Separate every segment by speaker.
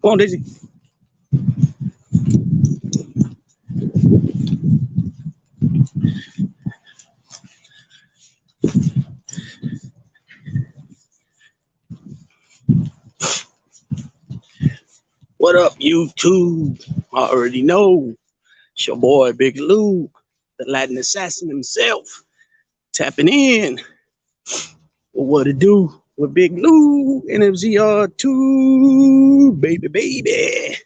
Speaker 1: Come on, Daisy. What up, YouTube? I already know. It's your boy, Big Lou, the Latin assassin himself, tapping in. What to do with Big Lou, NFZR2, baby.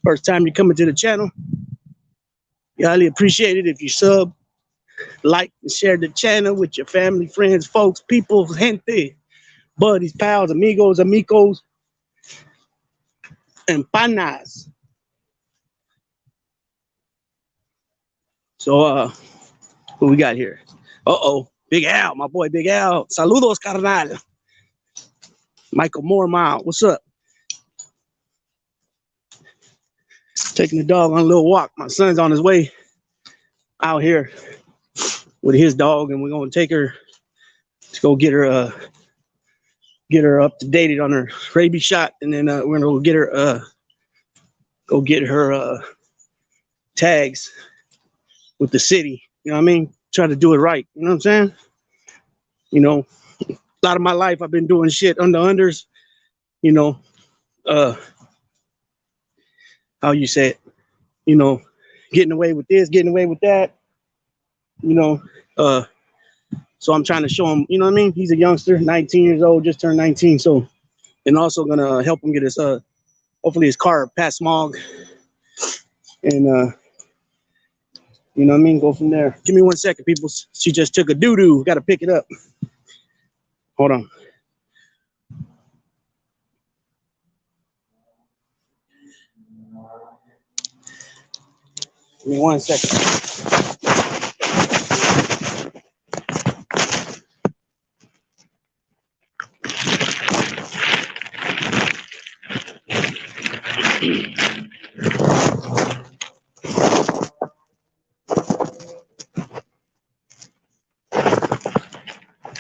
Speaker 1: First time you coming to the channel, you highly appreciate it if you sub, like, and share the channel with your family, friends, folks, people, gente, buddies, pals, amigos, and panas. So, what we got here? Big Al, my boy Big Al. Saludos, carnal. Michael Moormile, what's up? Taking the dog on a little walk. My son's on his way out here with his dog, and we're gonna take her to go get her up to date on her rabies shot, and then we're gonna go get her tags with the city. You know what I mean? Try to do it right. You know what I'm saying? You know, a lot of my life I've been doing shit unders. You know, how you say it? You know, getting away with this, getting away with that. You know, so I'm trying to show him. You know what I mean? He's a youngster, 19 years old, just turned 19. So, and also gonna help him get his hopefully his car past smog, and you know what I mean? Go from there. Give me 1 second, people. She just took a doo-doo. Got to pick it up. Hold on. Give me 1 second.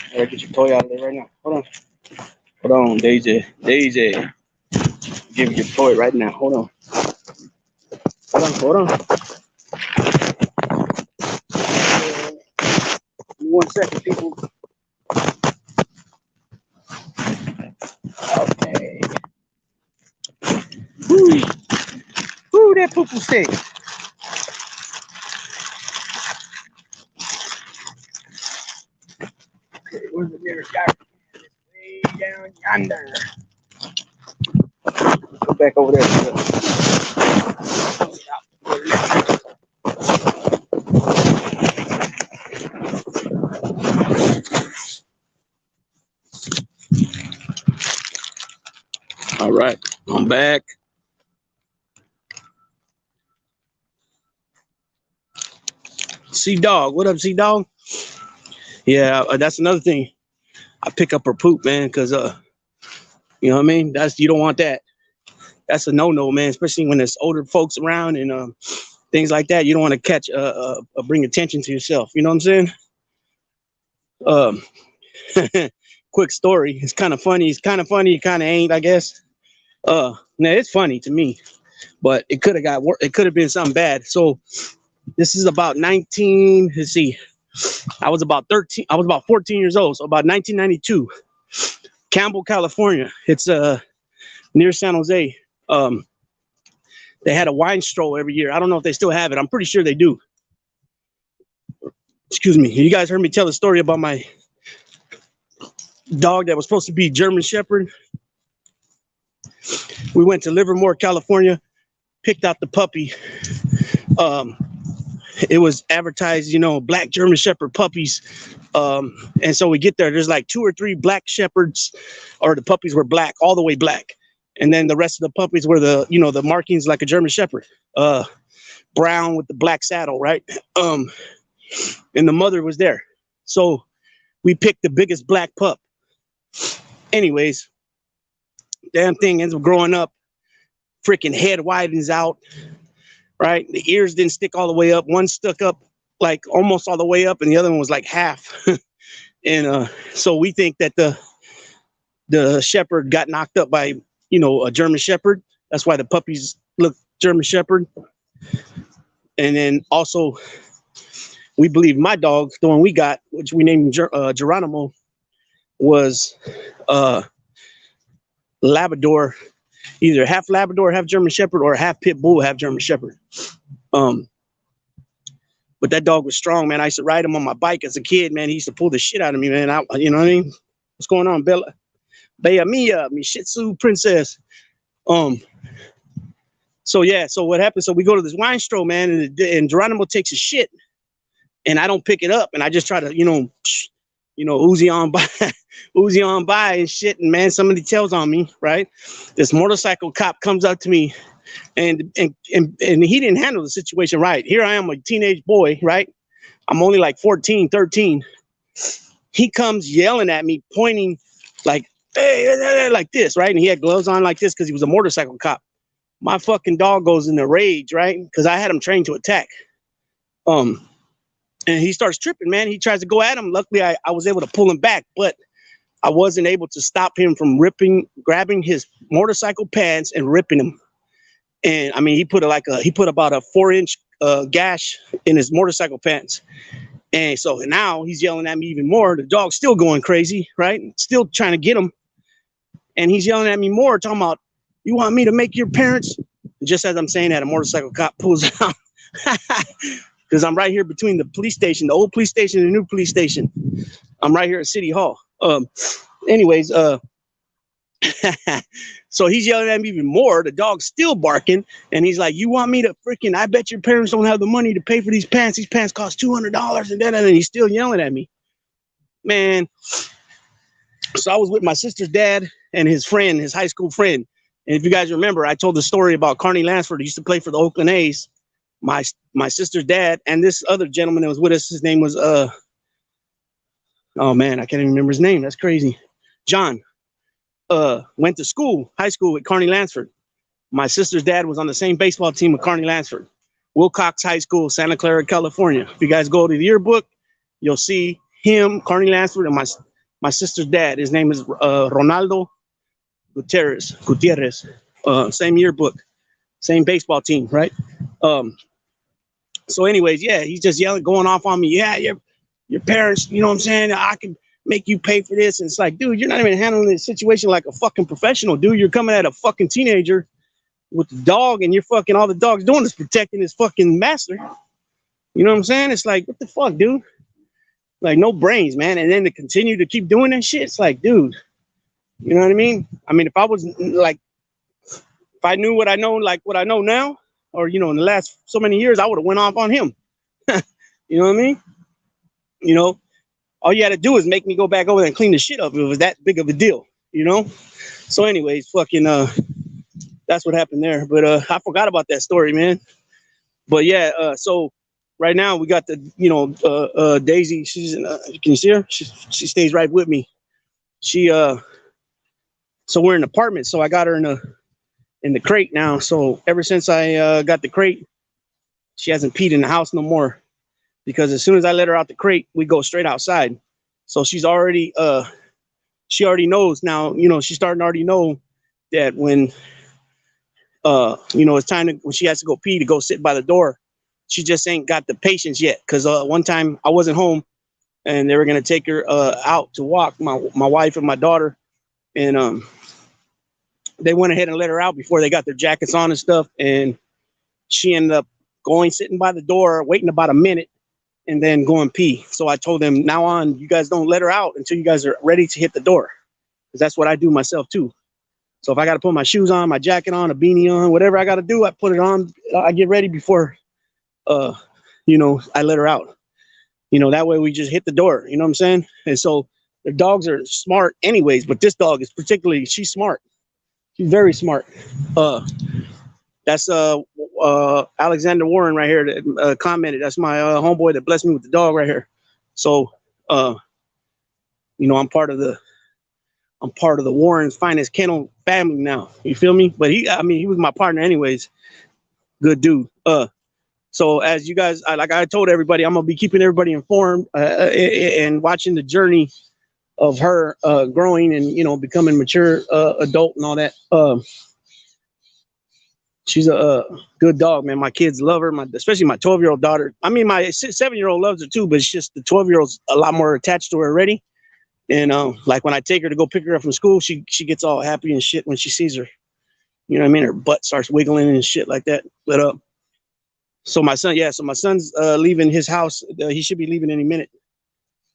Speaker 1: I gotta get your toy out of there right now. Hold on, Daisy. Give you your toy right now. Hold on. Give me 1 second, people. Okay. Woo, that poo-poo stick. Okay, where's the nearest guy? It's way down yonder. Go back over there. All right, I'm back. C-Dog, what up, C-Dog? Yeah, that's another thing. I pick up her poop, man, because you know what I mean? You don't want that. That's a no-no, man, especially when there's older folks around and things like that. You don't want to bring attention to yourself. You know what I'm saying? Quick story. It's kind of funny. It kind of ain't, I guess. Now it's funny to me, but it could have got worse. It could have been something bad. So this is about 19. Let's see. I was about 13. I was about 14 years old. So about 1992, Campbell, California. It's near San Jose. They had a wine stroll every year. I don't know if they still have it. I'm pretty sure they do. Excuse me. You guys heard me tell the story about my dog that was supposed to be German Shepherd. We went to Livermore, California, picked out the puppy. It was advertised, you know, black German Shepherd puppies. And so we get there, there's like 2 or 3 black shepherds, or the puppies were black, all the way black. And then the rest of the puppies were the, you know, the markings like a German Shepherd, brown with the black saddle, right? And the mother was there. So we picked the biggest black pup. Anyways, damn thing ends up growing up, freaking head widens out, right? The ears didn't stick all the way up. One stuck up like almost all the way up, and the other one was like half. And so we think that the shepherd got knocked up by, you know, a German Shepherd. That's why the puppies look German Shepherd. And then also, we believe my dog, the one we got, which we named Geronimo, was Labrador, either half Labrador, half German Shepherd, or half Pit Bull, half German Shepherd. But that dog was strong, man. I used to ride him on my bike as a kid, man. He used to pull the shit out of me, man. You know what I mean? What's going on, Bella? Bella Mia, mi Shih Tzu princess. So yeah, so what happened? So we go to this wine store, man, and Geronimo takes a shit, and I don't pick it up, and I just try to, Uzi on by, Uzi on by and shit, and man, somebody tells on me, right? This motorcycle cop comes up to me, and he didn't handle the situation right. Here I am, a teenage boy, right? I'm only like 14, 13. He comes yelling at me, pointing like, hey, like this, right? And he had gloves on like this because he was a motorcycle cop. My fucking dog goes in a rage, right? Because I had him trained to attack. And he starts tripping, man. He tries to go at him. Luckily, I was able to pull him back, but I wasn't able to stop him from grabbing his motorcycle pants and ripping him. And I mean, he put about a 4-inch gash in his motorcycle pants. And so now he's yelling at me even more. The dog's still going crazy, right? Still trying to get him. And he's yelling at me more, talking about, you want me to make your parents? Just as I'm saying that, a motorcycle cop pulls out. Because I'm right here between the police station, the old police station and the new police station. I'm right here at City Hall. Anyways, so he's yelling at me even more. The dog's still barking. And he's like, you want me to freaking, I bet your parents don't have the money to pay for these pants. These pants cost $200 and then he's still yelling at me. Man. So I was with my sister's dad and his friend, his high school friend. And if you guys remember, I told the story about Carney Lansford. He used to play for the Oakland A's. My sister's dad and this other gentleman that was with us, his name was, oh man, I can't even remember his name. That's crazy. John, went to school, high school with Carney Lansford. My sister's dad was on the same baseball team with Carney Lansford. Wilcox High School, Santa Clara, California. If you guys go to the yearbook, you'll see him, Carney Lansford, and my sister's dad. His name is Ronaldo Gutierrez. Same yearbook, same baseball team, right? So anyways, yeah, he's just yelling, going off on me. Yeah, your parents, you know what I'm saying? I can make you pay for this. And it's like, dude, you're not even handling the situation like a fucking professional, dude. You're coming at a fucking teenager with the dog, and you're fucking, all the dog's doing is protecting his fucking master. You know what I'm saying? It's like, what the fuck, dude? Like, no brains, man. And then to continue to keep doing that shit, it's like, dude, you know what I mean? I mean, if I was like, if I knew what I know, like what I know now, or, in the last so many years, I would have went off on him. You know what I mean? All you had to do is make me go back over there and clean the shit up. It was that big of a deal, So anyways, fucking, that's what happened there. But I forgot about that story, man. But yeah, so right now we got the, Daisy. She's can you see her? She stays right with me. So we're in an apartment. So I got her in the crate now. So ever since I got the crate, she hasn't peed in the house no more, because as soon as I let her out the crate, we go straight outside. So she's already she already knows now, she's starting to already know that when it's time when she has to go pee, to go sit by the door. She just ain't got the patience yet, because one time I wasn't home and they were gonna take her out to walk, my wife and my daughter, and they went ahead and let her out before they got their jackets on and stuff. And she ended up sitting by the door, waiting about a minute, and then going pee. So I told them, now on, you guys don't let her out until you guys are ready to hit the door, because that's what I do myself too. So if I got to put my shoes on, my jacket on, a beanie on, whatever I got to do, I put it on. I get ready before, I let her out. That way we just hit the door. You know what I'm saying? And so the dogs are smart anyways, but this dog is she's smart. She's very smart. That's Alexander Warren right here that commented. That's my homeboy that blessed me with the dog right here. So, I'm part of the Warren's finest kennel family now. You feel me? But he was my partner anyways. Good dude. So as you guys, like I told everybody, I'm gonna be keeping everybody informed and watching the journey of her growing and becoming mature adult and all that. She's a good dog, man. My kids love her. Especially my 12-year-old daughter. I mean, my 7-year-old loves her too, but it's just the 12-year-old's a lot more attached to her already. And like when I take her to go pick her up from school, she gets all happy and shit when she sees her. You know what I mean? Her butt starts wiggling and shit like that. But so my son's leaving his house. He should be leaving any minute.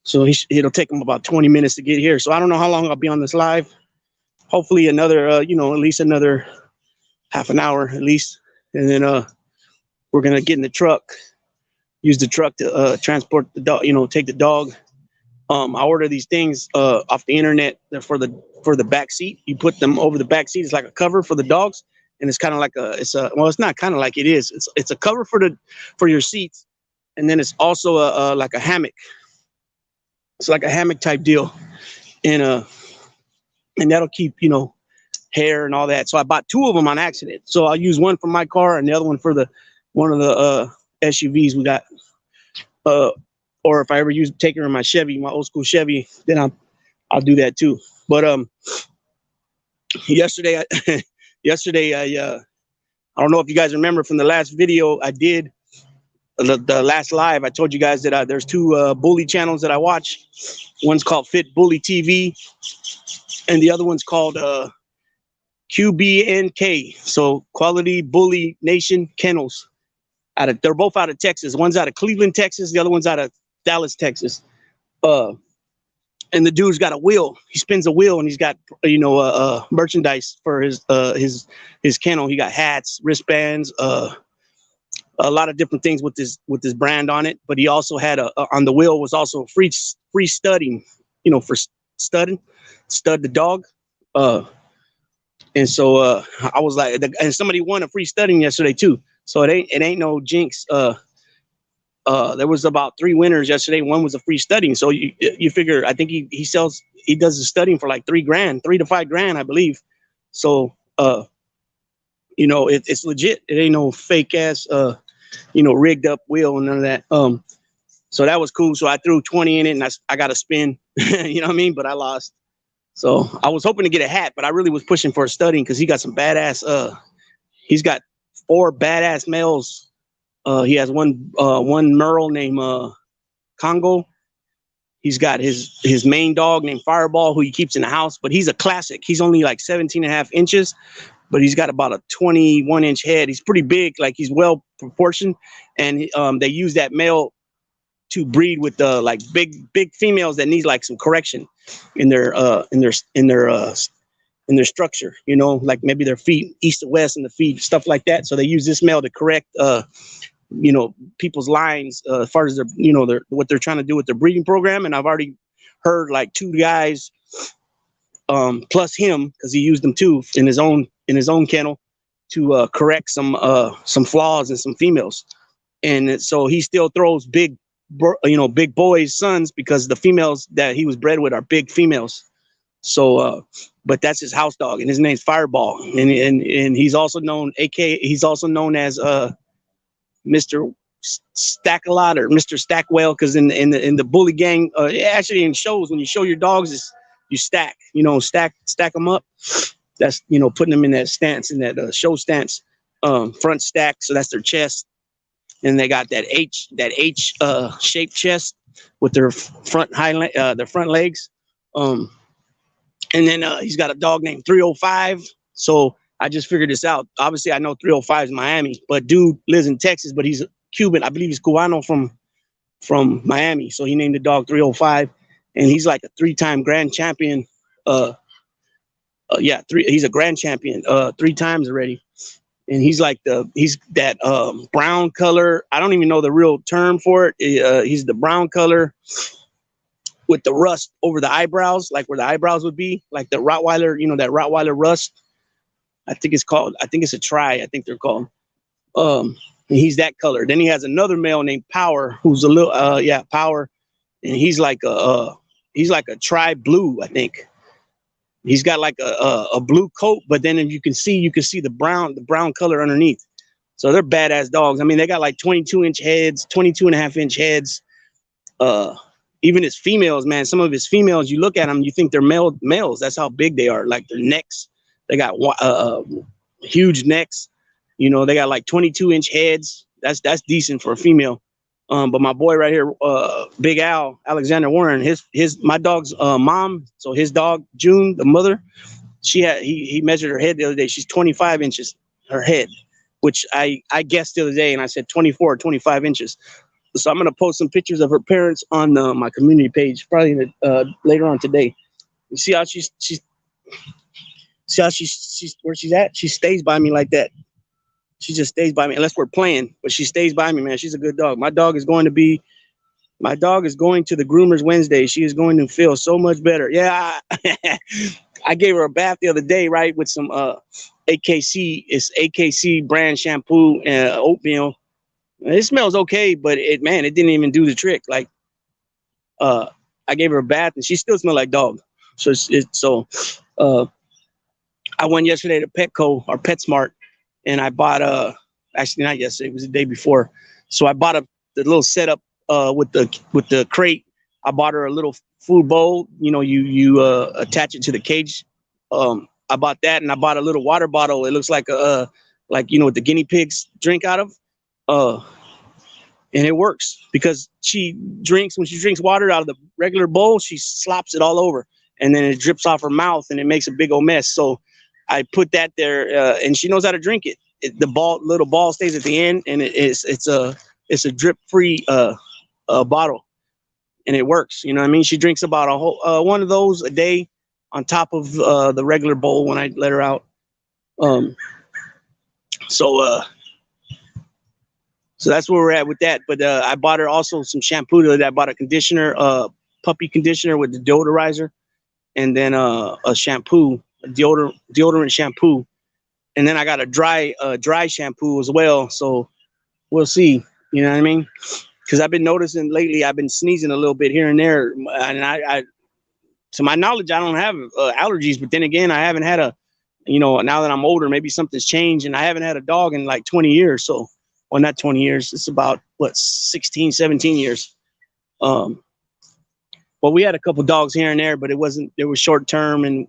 Speaker 1: So it'll take him about 20 minutes to get here. So I don't know how long I'll be on this live. Hopefully another, at least another half an hour at least. And then we're going to get in the truck, use the truck to transport the dog, take the dog. I order these things off the internet. They're for the back seat. You put them over the back seat. It's like a cover for the dogs. And it's kind of like it's not kind of like it is. It's a cover for your seats. And then it's also like a hammock. It's like a hammock type deal. And that'll keep, hair and all that. So I bought 2 of them on accident. So I'll use one for my car and the other one for one of the SUVs we got. Or if I ever take her in my Chevy, my old school Chevy, then I'll do that too. But yesterday I don't know if you guys remember from the last video I did, the last live, I told you guys that there's 2 bully channels that I watch. One's called Fit Bully TV, and the other one's called QBNK. So Quality Bully Nation Kennels. They're both out of Texas. One's out of Cleveland, Texas. The other one's out of Dallas, Texas. And the dude's got a wheel. He spins a wheel, and he's got merchandise for his kennel. He got hats, wristbands, a lot of different things with this brand on it. But he also had on the wheel was also free studding, for stud the dog. And so I was like, and somebody won a free studding yesterday too. So it ain't no jinx. There was about 3 winners yesterday. One was a free studying. So you figure, I think he does the studying for like $3,000, $3 to $5,000, I believe. So, it's legit. It ain't no fake ass, rigged up wheel and none of that. So that was cool. So I threw 20 in it and I got a spin, you know what I mean? But I lost. So I was hoping to get a hat, but I really was pushing for a studying because he got some badass, he's got 4 badass males. He has one Merle named Congo. He's got his main dog named Fireball, who he keeps in the house, but he's a classic. He's only like 17.5 inches, but he's got about a 21-inch head. He's pretty big, like he's well proportioned, and they use that male to breed with like big females that need like some correction in their structure, like maybe their feet east to west and the feet, stuff like that. So they use this male to correct people's lines as far as what they're trying to do with their breeding program. And I've already heard like 2 guys plus him, because he used them too in his own kennel to correct some flaws in some females. And so he still throws big boys sons, because the females that he was bred with are big females. So but that's his house dog, and his name's Fireball, and he's also known as Mr. Stack-a-lot or Mr. Stackwell, because in the bully gang, actually in shows, when you show your dogs, you stack them up. That's putting them in that stance, in that show stance, front stack. So that's their chest, and they got that H shaped chest with their front legs. And then he's got a dog named 305. So I just figured this out. Obviously, I know 305 is Miami, but dude lives in Texas, but he's Cuban. I believe he's Cubano from Miami. So he named the dog 305, and he's like a 3-time grand champion. He's a grand champion 3 times already. And he's that brown color. I don't even know the real term for it. He's the brown color with the rust over the eyebrows, like where the eyebrows would be, like the Rottweiler, that Rottweiler rust. I think it's a tri, I think they're called. And he's that color. Then he has another male named Power, who's a little, Power. And he's like a tri blue, I think. He's got like a blue coat, but then you can see the brown color underneath. So they're badass dogs. I mean, they got like 22-inch heads, 22.5-inch heads. Even his females, man, some of his females, you look at them, you think they're males. That's how big they are. Like their necks, they got huge necks. You know, they got like 22-inch heads. That's decent for a female. But my boy right here, Big Al, Alexander Warren, my dog's mom, so his dog, June, the mother, he measured her head the other day. She's 25 inches, her head, which I guessed the other day, and I said 24 or 25 inches. So I'm going to post some pictures of her parents on my community page, probably later on today. You see how she's where she's at? She stays by me like that. She just stays by me unless we're playing, but she stays by me, man. She's a good dog. My dog is going to the groomers Wednesday. She is going to feel so much better. Yeah. I gave her a bath the other day, right, with some AKC. It's AKC brand shampoo and oatmeal. It smells okay, but it didn't even do the trick. Like, I gave her a bath and she still smelled like dog. So I went yesterday to Petco or PetSmart, and I bought actually not yesterday, it was the day before. So I bought the little setup with the crate. I bought her a little food bowl. You know, you attach it to the cage. I bought that, and I bought a little water bottle. It looks like like, you know, what the guinea pigs drink out of. And it works because when she drinks water out of the regular bowl, she slops it all over, and then it drips off her mouth, and it makes a big old mess. So I put that there, and she knows how to drink it. The little ball stays at the end, and it's a drip-free bottle, and it works. You know what I mean? She drinks about a whole one of those a day on top of the regular bowl when I let her out. So that's where we're at with that. But I bought her also some shampoo. I bought a conditioner, puppy conditioner with the deodorizer, and then a shampoo, a deodorant shampoo. And then I got a dry shampoo as well. So we'll see. You know what I mean? Because I've been noticing lately, I've been sneezing a little bit here and there. And I to my knowledge, I don't have allergies. But then again, I haven't had now that I'm older, maybe something's changed. And I haven't had a dog in like 20 years. So, well, not 20 years. It's about, 16, 17 years. Well, we had a couple dogs here and there, but it was short term. And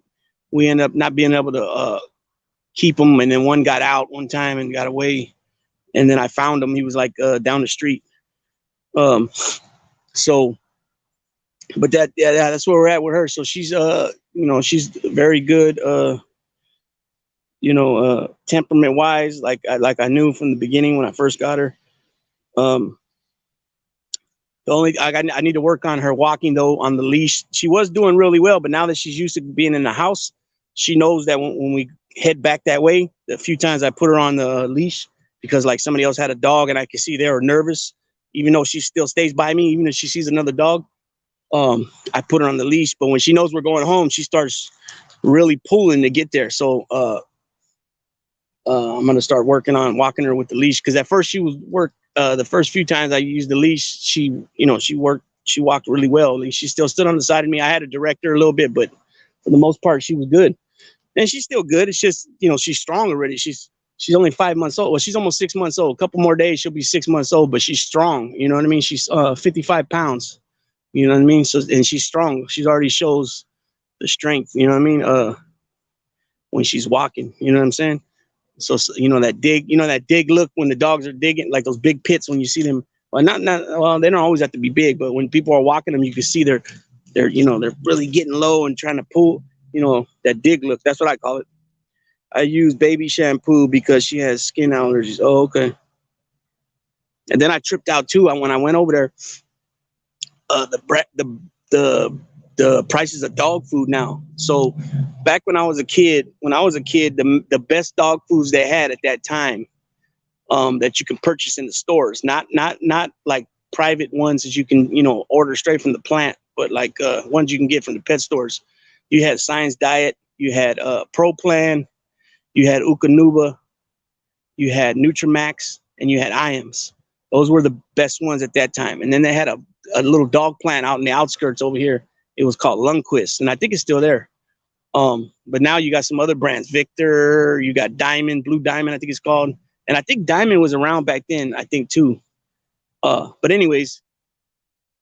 Speaker 1: we ended up not being able to keep them. And then one got out one time and got away. And then I found him. He was like down the street. But that's where we're at with her. So she's, she's very good, temperament wise, like I knew from the beginning when I first got her. I need to work on her walking though on the leash. She was doing really well, but now that she's used to being in the house, she knows that when we head back that way, the few times I put her on the leash because like somebody else had a dog and I could see they were nervous, even though she still stays by me, even if she sees another dog. I put her on the leash, but when she knows we're going home, she starts really pulling to get there. So I'm gonna start working on walking her with the leash because at first she was the first few times I used the leash, she walked really well. She still stood on the side of me. I had to direct her a little bit, but for the most part, she was good. And she's still good. It's just, she's strong already. She's only 5 months old. Well, she's almost 6 months old. A couple more days, she'll be 6 months old, but she's strong. You know what I mean? She's 55 pounds. You know what I mean? So, and she's strong. She already shows the strength. You know what I mean? When she's walking. You know what I'm saying? So that dig look when the dogs are digging, like those big pits when you see them. Well, they don't always have to be big, but when people are walking them, you can see they're really getting low and trying to pull. That dig look. That's what I call it. I use baby shampoo because she has skin allergies. Oh, okay. And then I tripped out too. When I went over there, the prices of dog food now. So back when I was a kid, the best dog foods they had at that time, that you can purchase in the stores, not like private ones that you can, order straight from the plant, but like ones you can get from the pet stores. You had Science Diet, you had Pro Plan, you had Ukanuba, you had Nutramax, and you had IAMS. Those were the best ones at that time. And then they had a little dog plant out in the outskirts over here. It was called Lundquist, and I think it's still there. But now you got some other brands, Victor, you got Diamond, Blue Diamond, I think it's called. And I think Diamond was around back then, I think too. But anyways,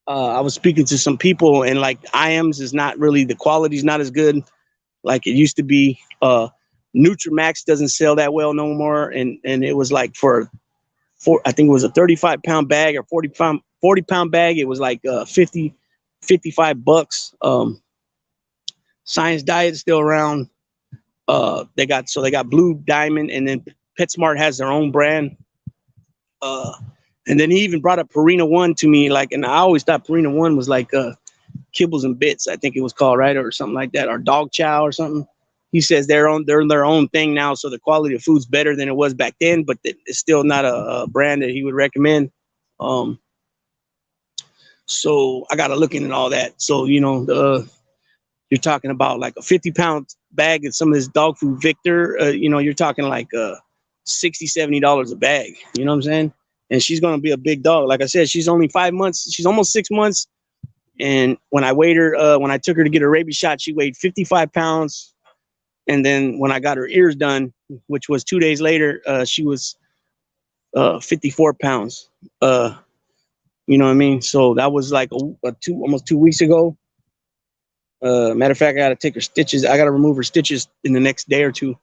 Speaker 1: I was speaking to some people and like IAMS is not really, the quality's not as good like it used to be. Nutramax doesn't sell that well no more, and it was like for I think it was a 35-pound bag or 40-pound bag. It was like 55 bucks. Science Diet is still around. They got Blue Diamond, and then PetSmart has their own brand. And then he even brought up Purina One to me, like, and I always thought Purina One was like Kibbles and Bits, I think it was called, right, or something like that, or Dog Chow or something. He says they're their own thing now, so the quality of food's better than it was back then, but it's still not a brand that he would recommend. So I got to look into all that. So you're talking about like a 50-pound bag of some of this dog food, Victor. You're talking like $60-$70 a bag. You know what I'm saying? And she's gonna be a big dog. Like I said, she's only 5 months. She's almost 6 months. And when I when I took her to get her rabies shot, she weighed 55 pounds. And then when I got her ears done, which was 2 days later, she was 54 pounds. You know what I mean? So that was like almost 2 weeks ago. Matter of fact, I got to take her stitches. I got to remove her stitches in the next day or two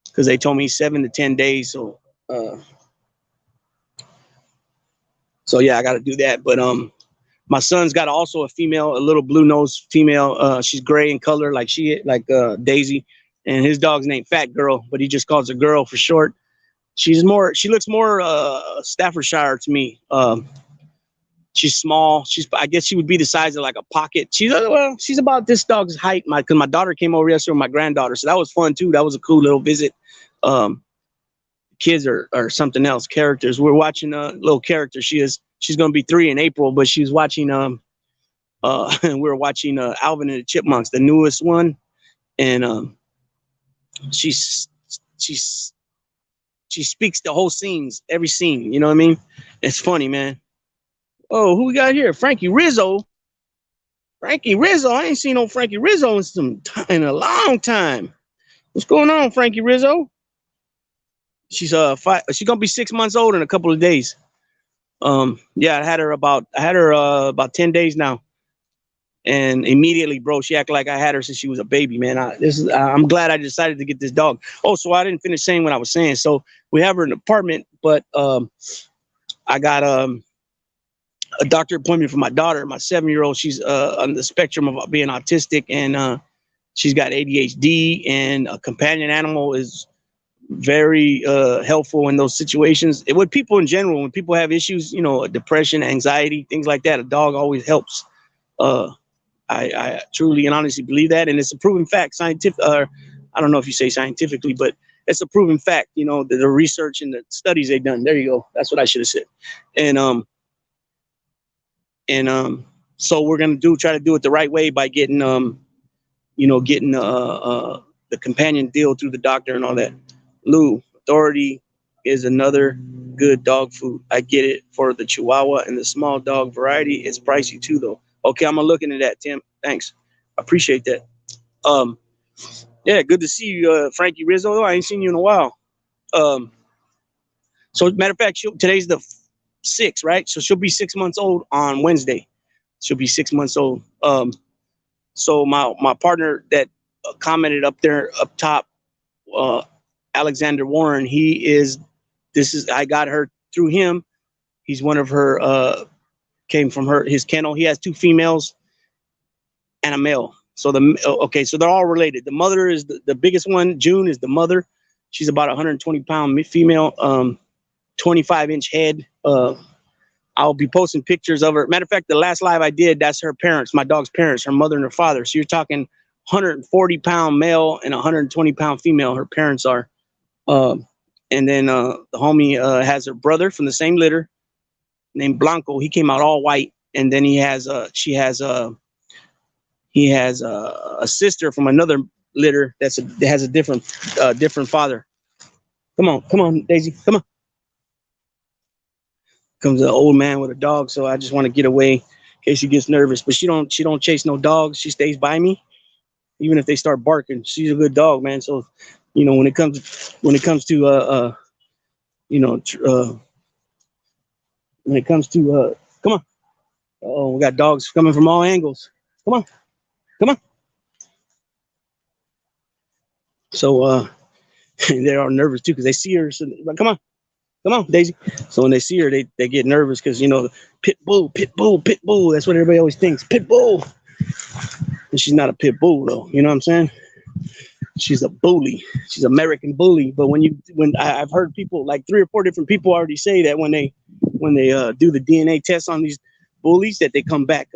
Speaker 1: because they told me 7 to 10 days. So yeah, I got to do that. But my son's got also a female, a little blue nose female. She's gray in color, like Daisy, and his dog's named Fat Girl, but he just calls her Girl for short. She looks more Staffordshire to me. She's small. I guess she would be the size of like a pocket. She's about this dog's height. Because my daughter came over yesterday with my granddaughter, so that was fun too. That was a cool little visit. Kids are something else. Characters. We're watching a little character. She's gonna be 3 in April, but she's watching we're watching Alvin and the Chipmunks, the newest one, and she speaks the whole scenes, every scene. You know what I mean? It's funny, man. Oh, who we got here? Frankie Rizzo. Frankie Rizzo. I ain't seen no Frankie Rizzo in a long time. What's going on, Frankie Rizzo? She's she's gonna be 6 months old in a couple of days. Yeah, I had her about 10 days now. And immediately, bro, she acted like I had her since she was a baby, man. I'm glad I decided to get this dog. Oh, so I didn't finish saying what I was saying. So we have her in an apartment, but I got a doctor appointment for my daughter, my 7-year-old. She's on the spectrum of being autistic, and she's got ADHD, and a companion animal is very helpful in those situations. With people in general, when people have issues, depression, anxiety, things like that, a dog always helps. I truly and honestly believe that, and it's a proven fact. Scientific, I don't know if you say scientifically, but it's a proven fact. The research and the studies they've done. There you go. That's what I should have said. And so we're gonna try to do it the right way by getting the companion deal through the doctor and all that. Lou, Authority is another good dog food. I get it for the Chihuahua and the small dog variety. It's pricey too, though. Okay, I'm gonna look into that, Tim. Thanks, I appreciate that. Yeah, good to see you, Frankie Rizzo. I ain't seen you in a while. So matter of fact, today's the 6th, right? So she'll be 6 months old on Wednesday. She'll be 6 months old. So my partner that commented up top, Alexander Warren, I got her through him. He's one of her, came from his kennel. He has 2 females and a male. So so they're all related. The mother is the biggest one. June is the mother. She's about 120-pound female, 25-inch head. I'll be posting pictures of her. Matter of fact, the last live I did, that's her parents, my dog's parents, her mother and her father. So you're talking 140-pound male and 120-pound female. Her parents are. And then the homie has her brother from the same litter named Blanco. He came out all white. And then he has a sister from another litter that has a different father. Come on, Daisy, come on. Comes an old man with a dog, so I just want to get away in case she gets nervous. But she don't chase no dogs. She stays by me, even if they start barking. She's a good dog, man. So, when it comes to when it comes to come on. Oh, we got dogs coming from all angles. Come on. So And they're all nervous too because they see her. So like, come on, Daisy. So when they see her, they get nervous because, you know, pit bull, pit bull, pit bull. That's what everybody always thinks, pit bull. And she's not a pit bull though. You know what I'm saying? She's a bully. She's American bully. But I've heard people, like 3 or 4 different people already say that when they do the DNA test on these bullies, that they come back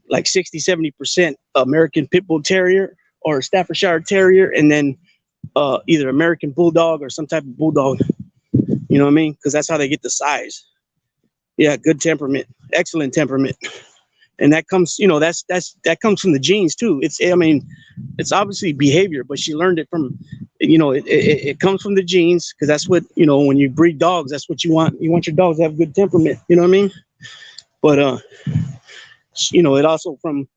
Speaker 1: like 60-70% American Pit Bull Terrier or Staffordshire Terrier, and then either American Bulldog or some type of Bulldog. You know what I mean? Because that's how they get the size. Yeah, good temperament, excellent temperament. And that comes, you know, that comes from the genes too. It's obviously behavior, but she learned it from, you know, it comes from the genes, because that's what, you know, when you breed dogs, that's what you want. You want your dogs to have good temperament. You know what I mean? But you know, it also from,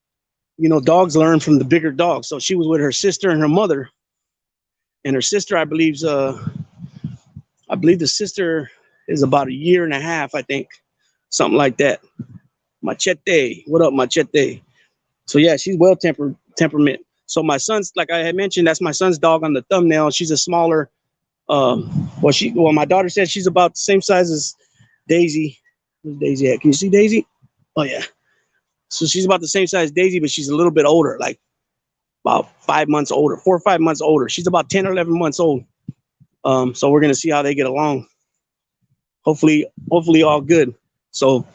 Speaker 1: you know, dogs learn from the bigger dogs. So she was with her sister and her mother, and her sister, I believe the sister is about 1.5 years, I think, something like that. Machete, what up, Machete? So yeah, she's well temperament. So my son's, like I had mentioned, that's my son's dog on the thumbnail. She's a smaller, my daughter said she's about the same size as Daisy. Where's Daisy at? Can you see Daisy? Oh yeah. So she's about the same size as Daisy, but she's a little bit older, like about 5 months older, 4 or 5 months older. She's about 10 or 11 months old. So we're gonna see how they get along. Hopefully all good. So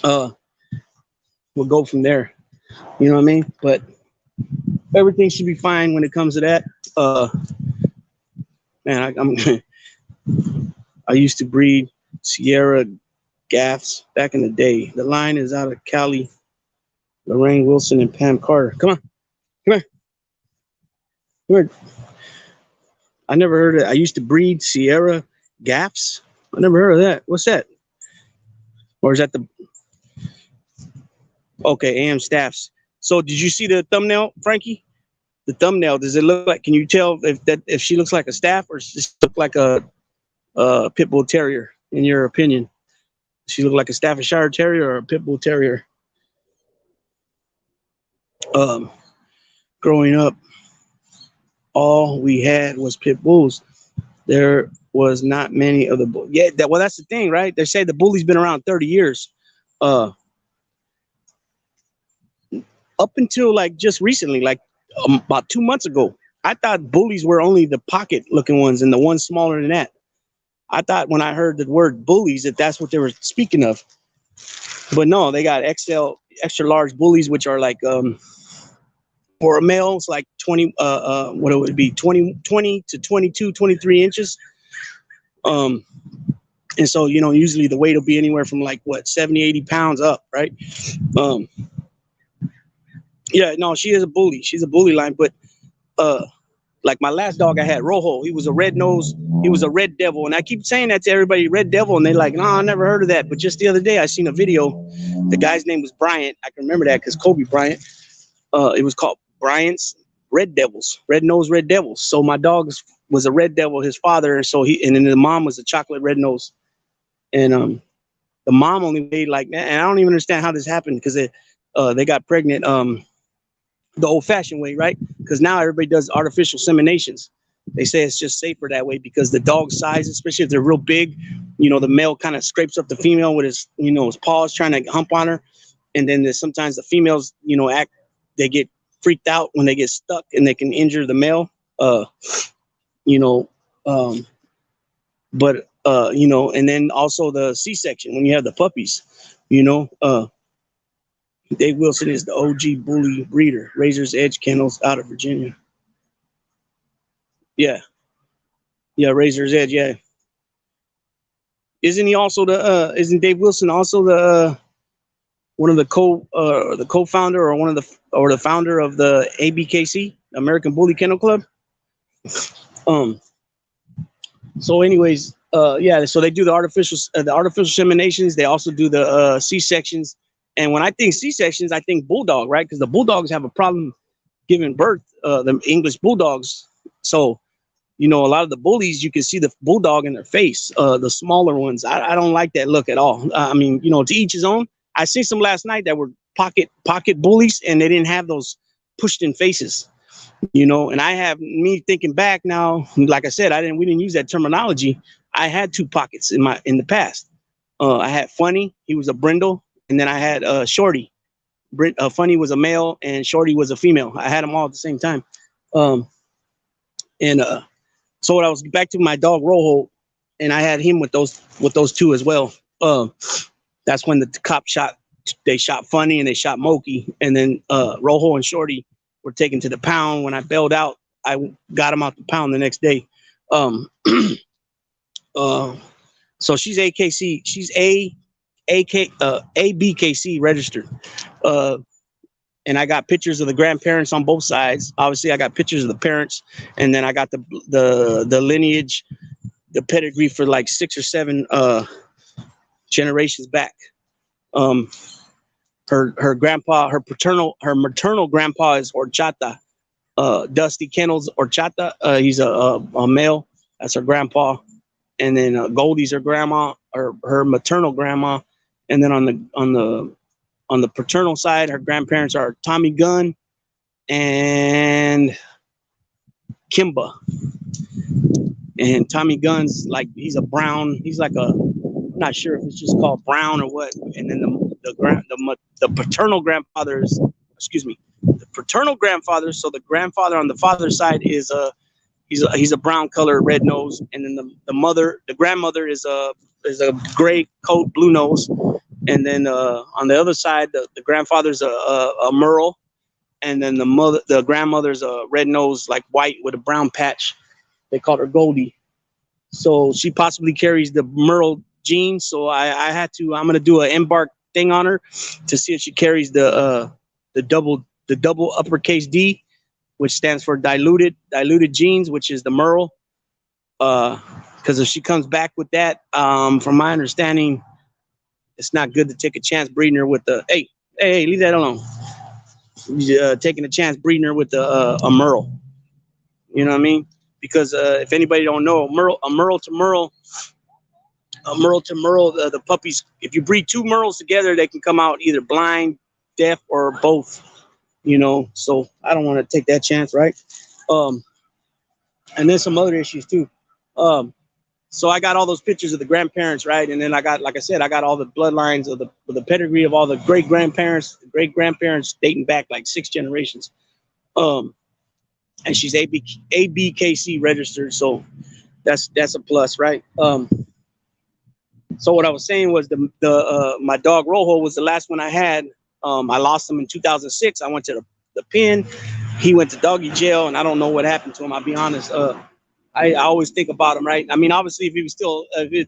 Speaker 1: we'll go from there. You know what I mean? But everything should be fine when it comes to that. Man, I used to breed Sierra Gaffs back in the day. The line is out of Cali. Lorraine Wilson and Pam Carter. Come here. I never heard of it. I used to breed Sierra Gaffs. I never heard of that. What's that? Or is that the... Okay, AM Staffs. So did you see the thumbnail, Frankie? The thumbnail, does it look like, can you tell if she looks like a staff or does she look like a Pit Bull Terrier, in your opinion? Does she look like a Staffordshire Terrier or a Pit Bull Terrier? Growing up, all we had was Pit Bulls. There was not many of the bulls. Yeah, well, that's the thing, right? They say the Bully's been around 30 years. Up until like just recently, like about 2 months ago, I thought Bullies were only the pocket looking ones and the ones smaller than that. I thought when I heard the word Bullies that that's what they were speaking of. But no, they got XL, extra large Bullies, which are like for a male, it's like 20 what it would be 20 to 22, 23 inches. And so, you know, usually the weight will be anywhere from like what, 70, 80 pounds up, right? Yeah, no, she is a bully. She's a bully line, but like my last dog I had, Rojo, he was a red nose, he was a red devil. And I keep saying that to everybody, red devil, and they're like, no, I never heard of that. But just the other day I seen a video. The guy's name was Bryant. I can remember that because Kobe Bryant. It was called Bryant's Red Devils, red nose, red devils. So my dog was a red devil, his father, and so and then the mom was a chocolate red nose. And the mom only weighed like that. And I don't even understand how this happened, because they got pregnant the old-fashioned way, right? Because now everybody does artificial inseminations. They say it's just safer that way because the dog's size, especially if they're real big, you know, the male kind of scrapes up the female with his, you know, his paws trying to hump on her. And then sometimes the females, you know, they get freaked out when they get stuck and they can injure the male. You know, you know, and then also the C-section when you have the puppies, you know. Dave Wilson is the OG bully breeder, Razor's Edge Kennels out of Virginia. Yeah, Razor's Edge. Yeah, isn't he also isn't Dave Wilson also the one of the co-founder or the founder of the ABKC, American Bully Kennel Club? So anyways, yeah, so they do the artificial inseminations. They also do the C-sections. And when I think C-sections, I think bulldog, right? Because the bulldogs have a problem giving birth, the English bulldogs. So, you know, a lot of the bullies, you can see the bulldog in their face, the smaller ones. I don't like that look at all. I mean, you know, to each his own. I seen some last night that were pocket bullies, and they didn't have those pushed in faces. you know. And I have me thinking back now, like I said, we didn't use that terminology. I had two pockets in the past. I had Funny, he was a brindle, and then I had Shorty. Funny was a male and Shorty was a female. I had them all at the same time. Um, and so when I was back to my dog Rojo, and I had him with those two as well. That's when the cop they shot Funny and they shot Moki, and then Rojo and Shorty were taken to the pound. When I bailed out, I got them out the pound the next day. So she's AKC, she's ABKC registered. And I got pictures of the grandparents on both sides. Obviously, I got pictures of the parents, and then I got the lineage, the pedigree for like 6 or 7 generations back. Her grandpa, her maternal grandpa is Horchata, Dusty Kennels Horchata. He's a male. That's her grandpa. And then Goldie's her grandma, or her maternal grandma. And then on the paternal side, her grandparents are Tommy Gunn and Kimba. And Tommy Gunn's like, he's a brown. He's like I'm not sure if it's just called brown or what. And then the paternal grandfather is, the paternal grandfather. So the grandfather on the father's side is he's a brown color, red nose, and then the grandmother is a gray coat, blue nose, and then on the other side, the grandfather's a Merle, and then the grandmother's a red nose, like white with a brown patch. They called her Goldie, so she possibly carries the Merle genes. So I'm gonna do an embark thing on her to see if she carries the double uppercase D, which stands for diluted genes, which is the Merle. Because if she comes back with that, from my understanding, it's not good to take a chance breeding her with the hey, leave that alone. Taking a chance breeding her with a Merle. You know what I mean? Because if anybody don't know, a Merle to Merle, the puppies, if you breed 2 Merles together, they can come out either blind, deaf, or both. You know, so I don't want to take that chance, right? And then some other issues too. So I got all those pictures of the grandparents, right? And then I got, like I said, I got all the bloodlines of the pedigree of all the great grandparents dating back like 6 generations. And she's ABKC registered, so that's a plus, right? So what I was saying was my dog Rojo was the last one I had. I lost him in 2006. I went to the pen. He went to doggy jail, and I don't know what happened to him. I'll be honest. I always think about him, right? I mean, obviously, if he was still, I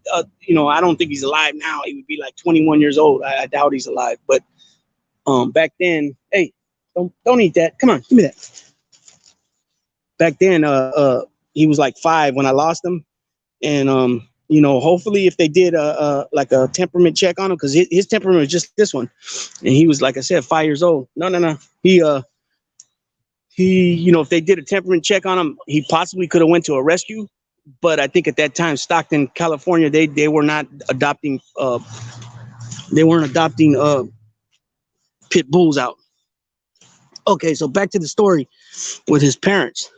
Speaker 1: don't think he's alive now. He would be like 21 years old. I doubt he's alive. But back then, hey, don't eat that. Come on, give me that. Back then, he was like 5 when I lost him, and hopefully, if they did like a temperament check on him, because his temperament was just this one, and he was, like I said, 5 years old. No. He, if they did a temperament check on him, he possibly could have went to a rescue. But I think at that time, Stockton, California, they were not adopting. They weren't adopting pit bulls out. Okay, so back to the story with his parents.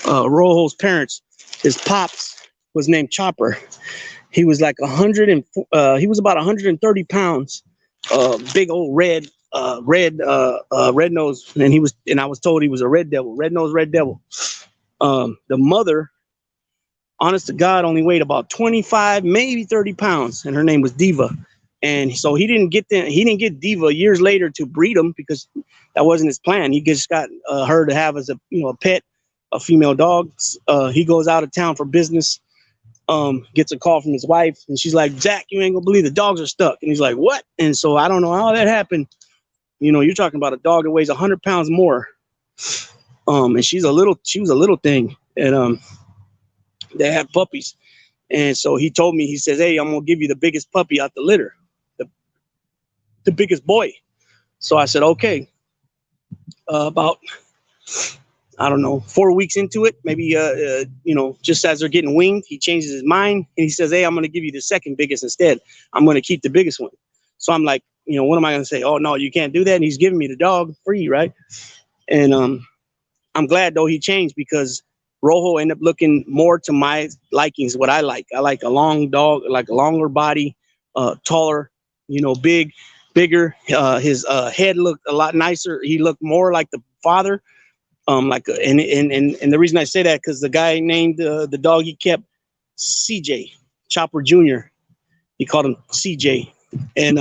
Speaker 1: Rojo's parents. His pops was named Chopper. He was like he was about 130 pounds. Big old red nose, and I was told he was a red devil. The mother, honest to God, only weighed about 25, maybe 30 pounds, and her name was Diva. And so he didn't get Diva years later to breed him, because that wasn't his plan. He just got her to have as a pet, a female dog. He goes out of town for business, gets a call from his wife, and she's like, "Zach, you ain't gonna believe the dogs are stuck." And he's like, "What?" And so I don't know how that happened. You're talking about a dog that weighs 100 pounds more. And she was a little thing. And they have puppies. And so he told me, he says, "Hey, I'm gonna give you the biggest puppy out the litter, the biggest boy." So I said, okay. About, I don't know, 4 weeks into it, maybe just as they're getting winged, he changes his mind and he says, "Hey, I'm gonna give you the second biggest instead. I'm gonna keep the biggest one." So I'm like, what am I gonna say? Oh no, you can't do that. And he's giving me the dog free, right? And I'm glad though he changed, because Rojo ended up looking more to my likings, what I like. I like a long dog, like a longer body, taller, bigger. His head looked a lot nicer. He looked more like the father. And the reason I say that, because the guy named the dog he kept CJ, Chopper Jr. He called him CJ, and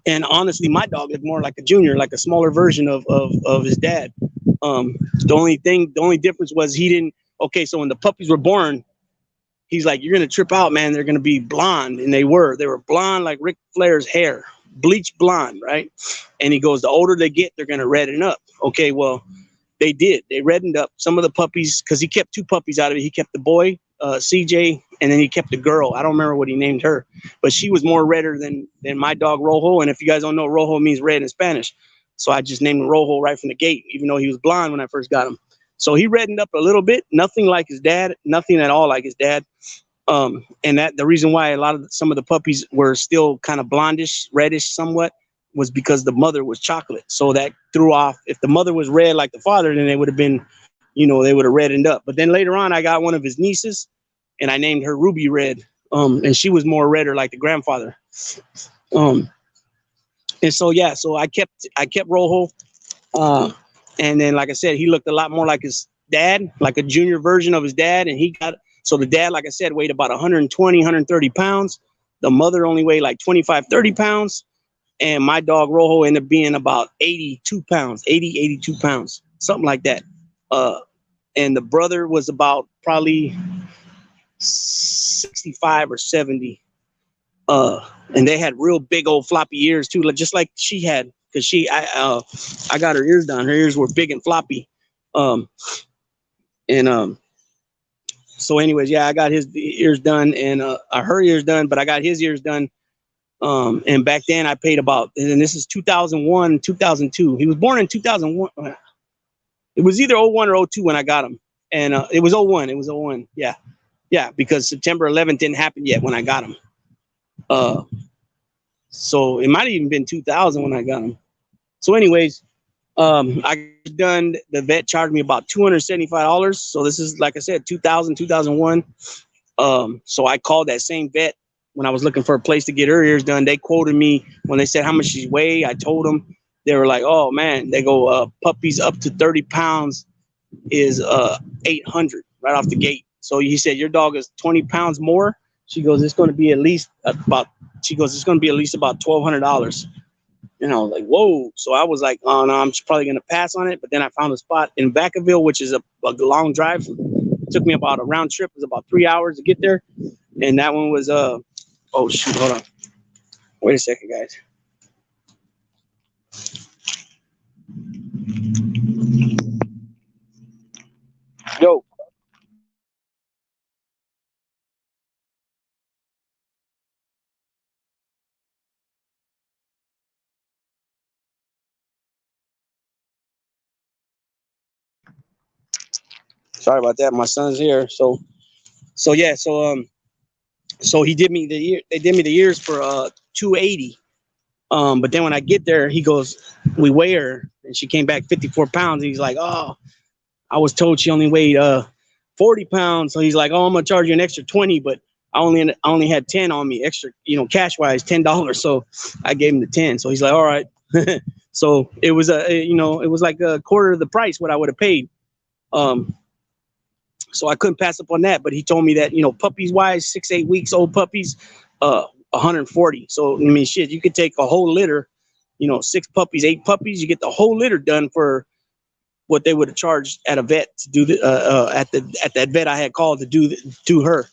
Speaker 1: and honestly, my dog looked more like a junior, like a smaller version of his dad. The only difference was he didn't. Okay, so when the puppies were born, he's like, "You're gonna trip out, man. They're gonna be blonde," and they were. They were blonde like Ric Flair's hair, bleach blonde, right? And he goes, "The older they get, they're gonna redden up." Okay, well, they did. They reddened up. Some of the puppies, because he kept two puppies out of it. He kept the boy, CJ, and then he kept the girl. I don't remember what he named her, but she was more redder than my dog Rojo. And if you guys don't know, Rojo means red in Spanish. So I just named him Rojo right from the gate, even though he was blonde when I first got him. So he reddened up a little bit, nothing like his dad, nothing at all like his dad. And that the reason why some of the puppies were still kind of blondish, reddish somewhat, was because the mother was chocolate. So that threw off. If the mother was red like the father, then they would have been, they would have reddened up. But then later on, I got one of his nieces, and I named her Ruby Red. And she was more redder like the grandfather. And so yeah, so I kept Rojo. And then, like I said, he looked a lot more like his dad, like a junior version of his dad. And so the dad, like I said, weighed about 120, 130 pounds. The mother only weighed like 25, 30 pounds. And my dog Rojo ended up being about 82 pounds, 82 pounds, something like that. And the brother was about probably 65 or 70. And they had real big old floppy ears too, just like she had, because I got her ears done. Her ears were big and floppy. So anyways, yeah, I got his ears done, and her ears done, but I got his ears done. And back then I paid about, and this is 2001, 2002. He was born in 2001. It was either 01 or 02 when I got him. And it was 01. It was 01. Yeah. Yeah. Because September 11th didn't happen yet when I got him. So it might have even been 2000 when I got him. So anyways, I done, the vet charged me about $275. So this is, like I said, 2000, 2001. So I called that same vet when I was looking for a place to get her ears done. They quoted me when they said how much she weighed. I told them. They were like, "Oh man," they go, "Puppies up to 30 pounds is 800 right off the gate." So he said, "Your dog is 20 pounds more." She goes, "It's going to be at least about." She goes, "It's going to be at least about $1,200." And I was like, "Whoa!" So I was like, "Oh no, I'm probably going to pass on it." But then I found a spot in Vacaville, which is a long drive. It took me about a round trip. It was about 3 hours to get there, and that one was oh shoot, hold on, wait a second, guys. Yo. Sorry about that. My son's here. So yeah, so he did me the ear. They did me the ears for 280. But then when I get there, he goes, "We weigh her," and she came back 54 pounds. And he's like, "Oh, I was told she only weighed 40 pounds." So he's like, "Oh, I'm gonna charge you an extra 20, but I only had 10 on me, extra, cash wise, $10." So I gave him the 10. So he's like, "All right." So it was it was like a quarter of the price what I would have paid. So I couldn't pass up on that. But he told me that, puppies wise, 6-8 weeks old puppies, 140. So I mean, shit, you could take a whole litter, 6 puppies, 8 puppies, you get the whole litter done for what they would have charged at a vet to do the at that vet I had called to do her,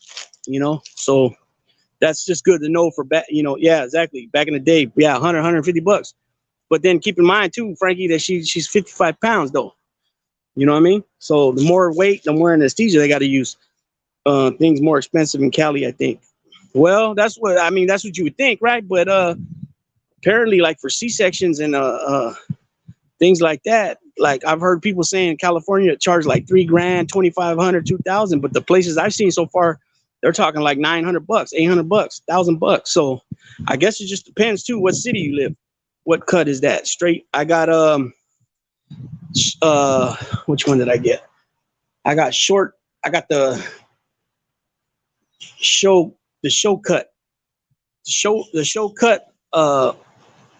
Speaker 1: So that's just good to know for back, yeah, exactly. Back in the day, yeah, 150 bucks. But then keep in mind too, Frankie, that she's 55 pounds though. You know what I mean? So the more weight, the more anesthesia they got to use. Things more expensive in Cali, I think. Well, that's what you would think, right? But apparently, like for C-sections and things like that, like I've heard people saying in California it charge like $3,000, 2,500, 2,000. But the places I've seen so far, they're talking like 900 bucks, 800 bucks, 1,000 bucks. So I guess it just depends too what city you live. What cut is that? Straight. I got Which one did I get? I got short. I got the show cut, the show cut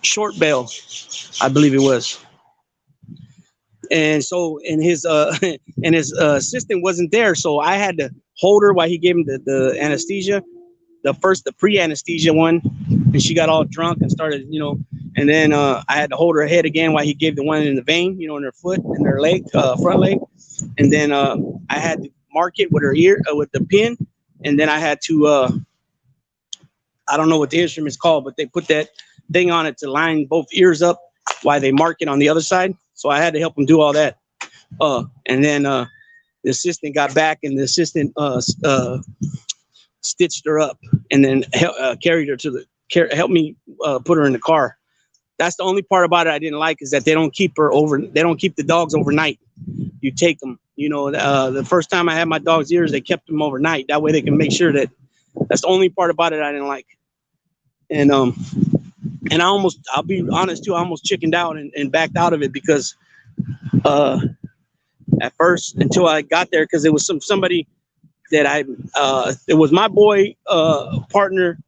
Speaker 1: short bale, I believe it was. And so, and his and his assistant wasn't there, so I had to hold her while he gave him the anesthesia, the pre-anesthesia one, and she got all drunk and started, and then I had to hold her head again while he gave the one in the vein, in her foot and her leg, front leg, and then I had to mark it with her ear with the pin, and then I had to I don't know what the instrument's called, but they put that thing on it to line both ears up while they mark it on the other side. So I had to help them do all that. And then the assistant got back, and the assistant stitched her up, and then carried her to helped me put her in the car. That's the only part about it I didn't like, is that they don't keep the dogs overnight. You take them, the first time I had my dog's ears, they kept them overnight. That way they can make sure that. That's the only part about it I didn't like. And I'll be honest too, I almost chickened out and backed out of it, because at first, until I got there, because it was somebody that it was my boy partner.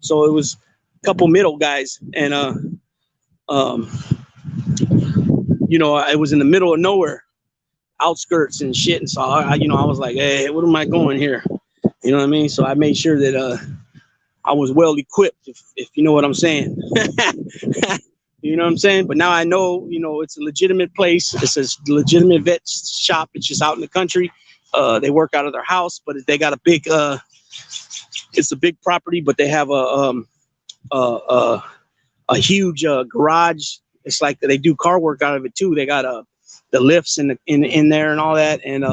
Speaker 1: So it was a couple middle guys, and it was in the middle of nowhere, outskirts and shit. And so I was like, hey, what am I going here? You know what I mean? So I made sure that I was well equipped, if you know what I'm saying. You know what I'm saying? But now I know, it's a legitimate place. It's a legitimate vet shop. It's just out in the country. They work out of their house, but they got a big, it's a big property, but they have a huge garage. It's like they do car work out of it too. They got the lifts in there and all that. And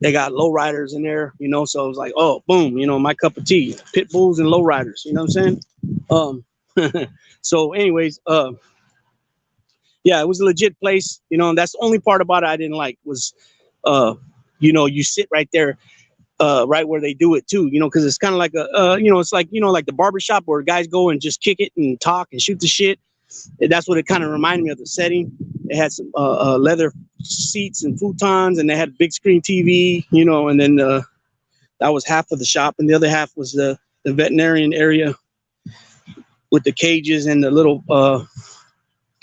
Speaker 1: they got lowriders in there, so it was like, oh, boom, my cup of tea, pit bulls and lowriders, you know what I'm saying? So anyways, yeah, it was a legit place, and that's the only part about it I didn't like was, you sit right there, right where they do it too, because it's kind of like it's like, like the barbershop where guys go and just kick it and talk and shoot the shit. And that's what it kind of reminded me of, the setting. They had some leather seats and futons, and they had big screen TV, and then that was half of the shop, and the other half was the veterinarian area with the cages and the little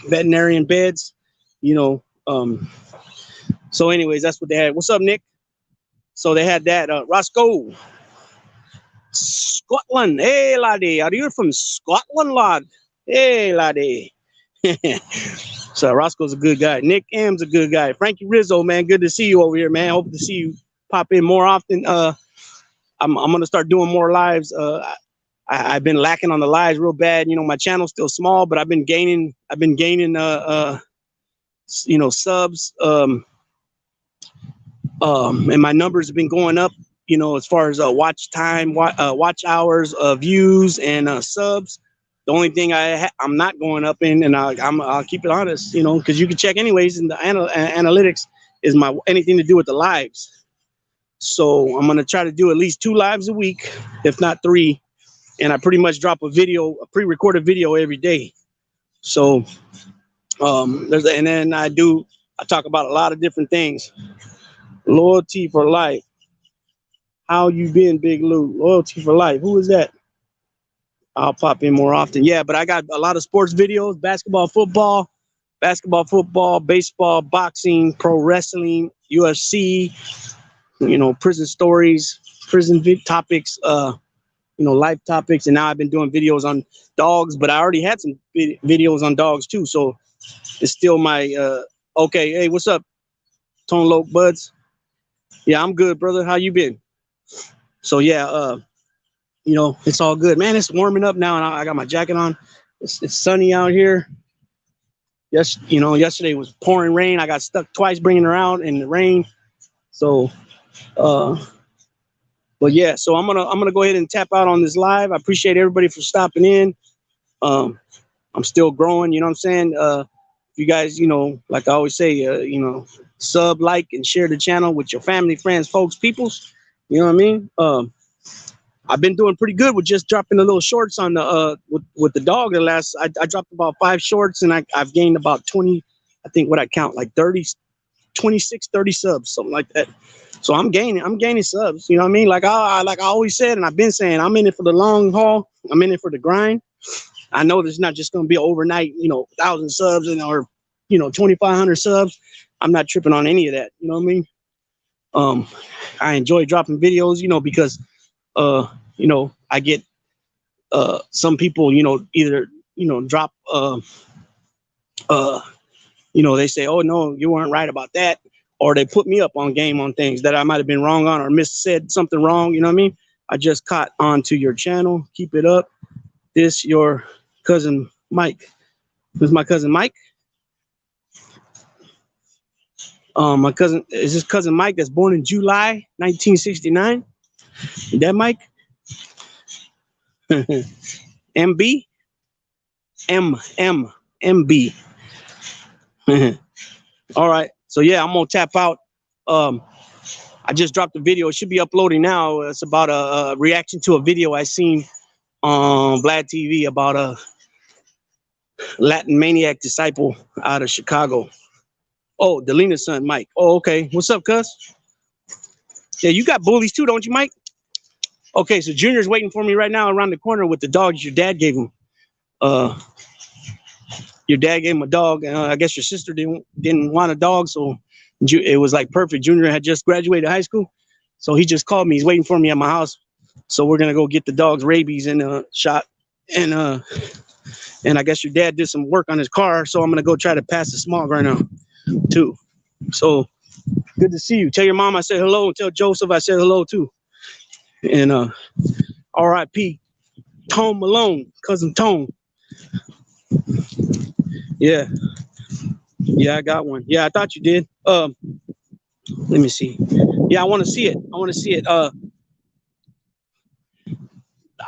Speaker 1: veterinarian beds, so anyways, that's what they had. What's up, Nick? So they had that. Roscoe, Scotland. Hey, laddie, are you from Scotland, lad? Hey, laddie. So Roscoe's a good guy. Nick M's a good guy. Frankie Rizzo, man, good to see you over here, man. Hope to see you pop in more often. I'm gonna start doing more lives. I've been lacking on the lives real bad. My channel's still small, but I've been gaining subs. And my numbers have been going up. As far as watch time, watch hours, views, and subs. The only thing I'm not going up in, and I'll keep it honest, because you can check anyways in the analytics, is anything to do with the lives. So I'm gonna try to do at least 2 lives a week, if not 3, and I pretty much drop a pre-recorded video every day. So and then I talk about a lot of different things. Loyalty for life. How you been, Big Lou? Loyalty for life. Who is that? I'll pop in more often. Yeah, but I got a lot of sports videos: basketball, football, baseball, boxing, pro wrestling, UFC, prison stories, prison topics, life topics. And now I've been doing videos on dogs, but I already had some videos on dogs too. So it's still my, okay. Hey, what's up, Tone Loc Buds? Yeah, I'm good, brother. How you been? So yeah, it's all good, man. It's warming up now, and I got my jacket on. It's sunny out here. Yes, yesterday was pouring rain. I got stuck twice bringing her out in the rain. So, but yeah, so I'm gonna go ahead and tap out on this live. I appreciate everybody for stopping in. I'm still growing. You know what I'm saying? If you guys, like I always say, sub, like, and share the channel with your family, friends, folks, peoples. You know what I mean? I've been doing pretty good with just dropping the little shorts on the with the dog. The last I dropped about 5 shorts, and I've gained about 20. I think what I count like 30, 26, 30 subs, something like that. So I'm gaining subs. You know what I mean? Like I always said, and I've been saying, I'm in it for the long haul. I'm in it for the grind. I know there's not just going to be overnight, 1,000 subs or 2,500 subs. I'm not tripping on any of that. You know what I mean? I enjoy dropping videos, because I get some people, either drop they say, oh no, you weren't right about that, or they put me up on game on things that I might have been wrong on or said something wrong. You know what I mean? I just caught on to your channel. Keep it up. This your cousin Mike. This is my cousin Mike. My cousin is this cousin Mike that's born in July 1969. Is that Mike? MB? MB. All right. So yeah, I'm gonna tap out. I just dropped the video. It should be uploading now. It's about a reaction to a video I seen on Vlad TV about a Latin maniac disciple out of Chicago. Oh, Delina's son, Mike. Oh, okay. What's up, cuz? Yeah, you got bullies too, don't you, Mike? Okay, so Junior's waiting for me right now around the corner with the dogs your dad gave him. Your dad gave him a dog, and I guess your sister didn't want a dog, so it was like perfect. Junior had just graduated high school, so he just called me. He's waiting for me at my house, so we're gonna go get the dog's rabies and shot, and I guess your dad did some work on his car, so I'm gonna go try to pass the smog right now, too. So good to see you. Tell your mom I said hello, and tell Joseph I said hello too. And R.I.P. Tone Malone, cousin Tone. Yeah, I got one. Yeah, I thought you did. Let me see. Yeah, I want to see it.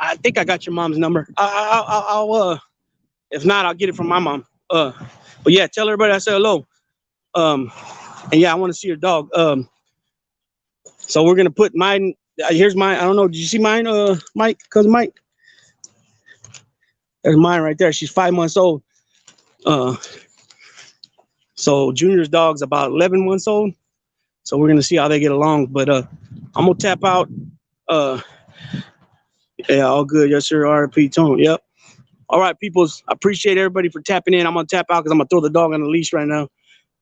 Speaker 1: I think I got your mom's number. I'll if not, I'll get it from my mom. But yeah, tell everybody I said hello. And yeah, I want to see your dog. So we're gonna put mine. Here's mine. I don't know. Did you see mine, Mike? Cousin Mike. There's mine right there. She's 5 months old. So Junior's dog's about 11 months old. So we're gonna see how they get along. But I'm gonna tap out. Yeah, all good. Yes, sir. RP Tone. Yep. All right, peoples. I appreciate everybody for tapping in. I'm gonna tap out because I'm gonna throw the dog on the leash right now,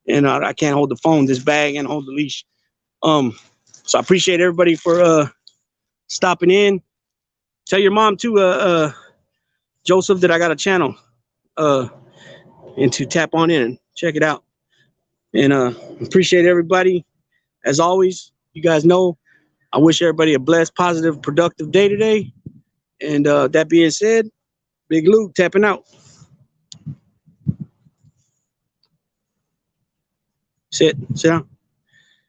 Speaker 1: and I can't hold the phone, this bag, and hold the leash. So I appreciate everybody for stopping in. Tell your mom too, Joseph, that I got a channel, and to tap on in and check it out. And appreciate everybody. As always, you guys know, I wish everybody a blessed, positive, productive day today. And that being said, Big Luke tapping out. Sit down.